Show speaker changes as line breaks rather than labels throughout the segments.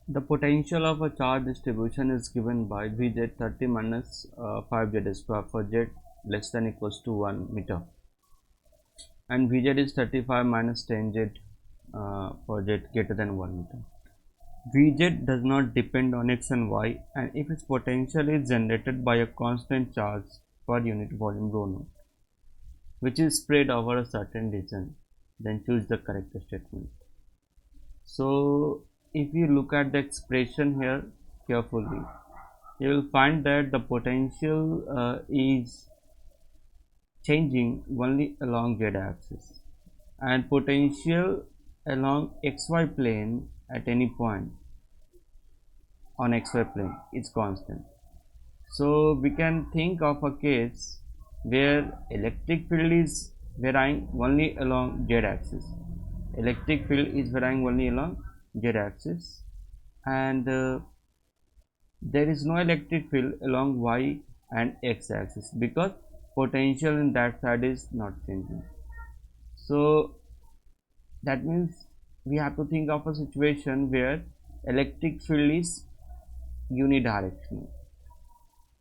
The potential of a charge distribution is given by Vz 30 minus 5z square for z less than equals to 1 meter, and Vz is 35 minus 10z for z greater than 1 meter. Vz does not depend on x and y, and if its potential is generated by a constant charge per unit volume rho naught, which is spread over a certain region, then choose the correct statement. So if you look at the expression here carefully, you will find that the potential is changing only along z axis, and potential along xy plane at any point on xy plane is constant. So we can think of a case where electric field is varying only along z axis. Electric field is varying only along z axis, and there is no electric field along y and x axis because potential in that side is not changing. So that means we have to think of a situation where electric field is unidirectional.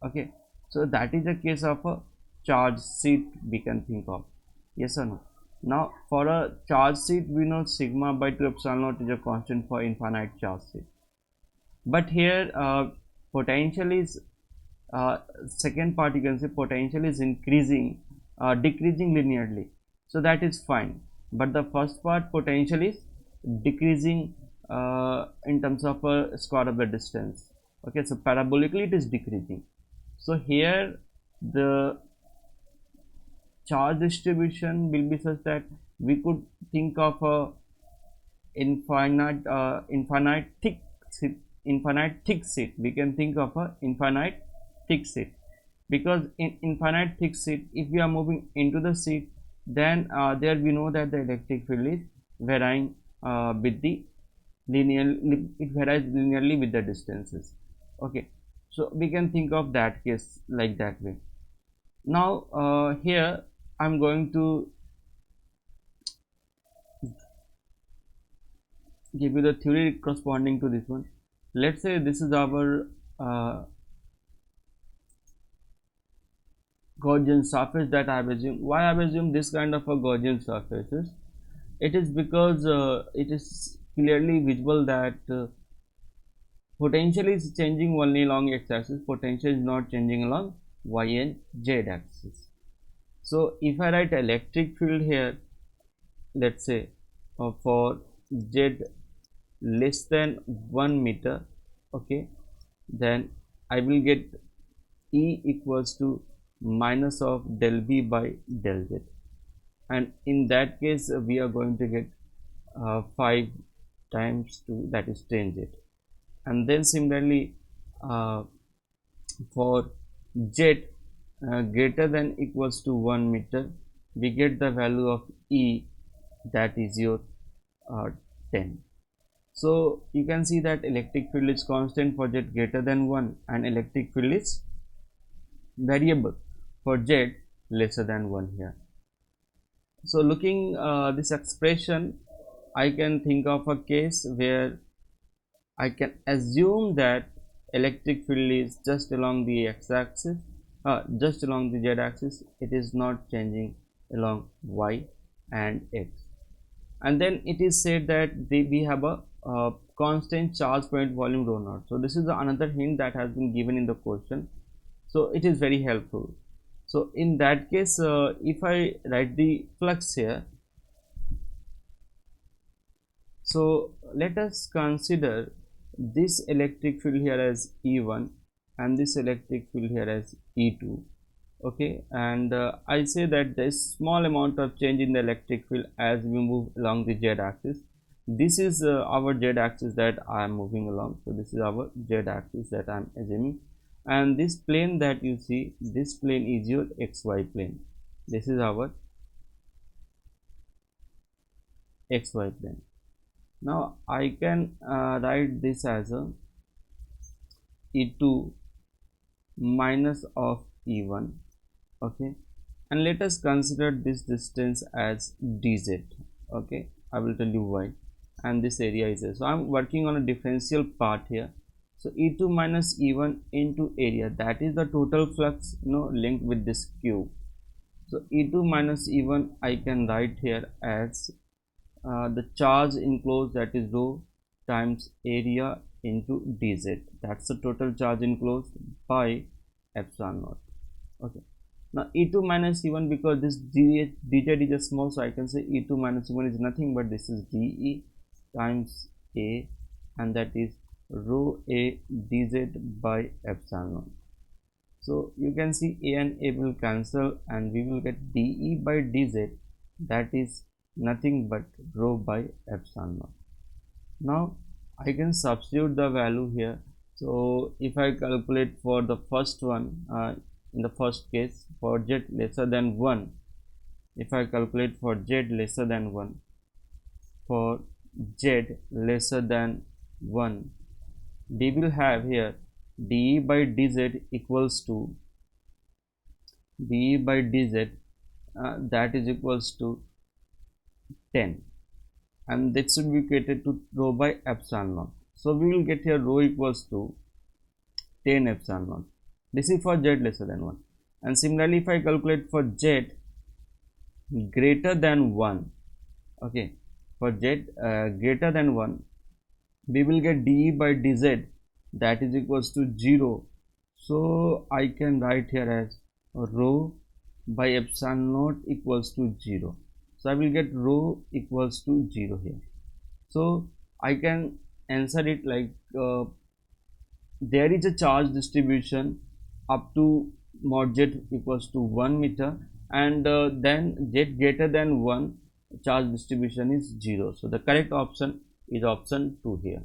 Okay, so that is a case of a charge sheet we can think of. Yes or no? Now for a charge sheet, we know sigma by 2 epsilon naught is a constant for infinite charge sheet. But here potential is second part, you can say potential is increasing, decreasing linearly, so that is fine. But the first part, potential is decreasing in terms of a square of the distance. Okay, so parabolically it is decreasing. So here the charge distribution will be such that we could think of a infinite thick sheet, infinite thick sheet. We can think of a infinite thick sheet, because in infinite thick sheet, if we are moving into the sheet, then there we know that the electric field is varying with the linear, it varies linearly with the distances. Okay, so we can think of that case like that way. Now here I'm going to give you the theory corresponding to this one. Let's say this is our Gaussian surface that I have assumed. Why I have assumed this kind of a Gaussian surfaces? It is because it is clearly visible that potential is changing only along x-axis. Potential is not changing along y and z axis. So if I write electric field here, let's say for z less than 1 meter, okay, then I will get E equals to minus of del V by del Z, and in that case we are going to get 5 times 2, that is 10Z. And then similarly uh, for Z greater than equals to 1 meter, we get the value of E, that is your 10. So you can see that electric field is constant for Z greater than 1, and electric field is variable for Z lesser than 1 here. So looking this expression, I can think of a case where I can assume that electric field is just along the x-axis, just along the z-axis. It is not changing along y and x. And then it is said that we have a constant charge point volume rho naught. So this is another hint that has been given in the question. So it is very helpful. So in that case, if I write the flux here, so let us consider this electric field here as E1 and this electric field here as E2. Okay, and I say that there is small amount of change in the electric field as we move along the z axis. This is our z axis that I am moving along. So this is our z axis that I am assuming, and this plane that you see, this plane is your xy plane. This is our xy plane. Now I can write this as a E2 minus of E1. Okay, and let us consider this distance as dz. Okay, I will tell you why. and this area is a. So I'm working on a differential part here. So E2 minus E1 into area, that is the total flux, linked with this cube. So E2 minus E1 I can write here as the charge enclosed, that is rho times area into dz. That's the total charge enclosed by epsilon naught. Okay. Now E2 minus E1, because this dz is a small, so I can say E2 minus E1 is nothing but this is dE times A, and that is rho A dz by epsilon naught. So you can see A and A will cancel and we will get dE by dz, that is nothing but rho by epsilon naught. Now I can substitute the value here. So if I calculate for the first one, in the first case for z lesser than 1, if I calculate for z lesser than 1, for z lesser than 1, we will have here dE by dz equals to dE by dz, that is equals to 10, and that should be equated to rho by epsilon naught. So we will get here rho equals to 10 epsilon naught. This is for z lesser than 1. And similarly, if I calculate for z greater than 1, okay, for z greater than 1, we will get dE by dz, that is equals to 0. So I can write here as rho by epsilon naught equals to 0. So I will get rho equals to 0 here. So I can answer it like there is a charge distribution up to mod z equals to 1 meter, and then z greater than 1, charge distribution is 0. So the correct option is option 2 here.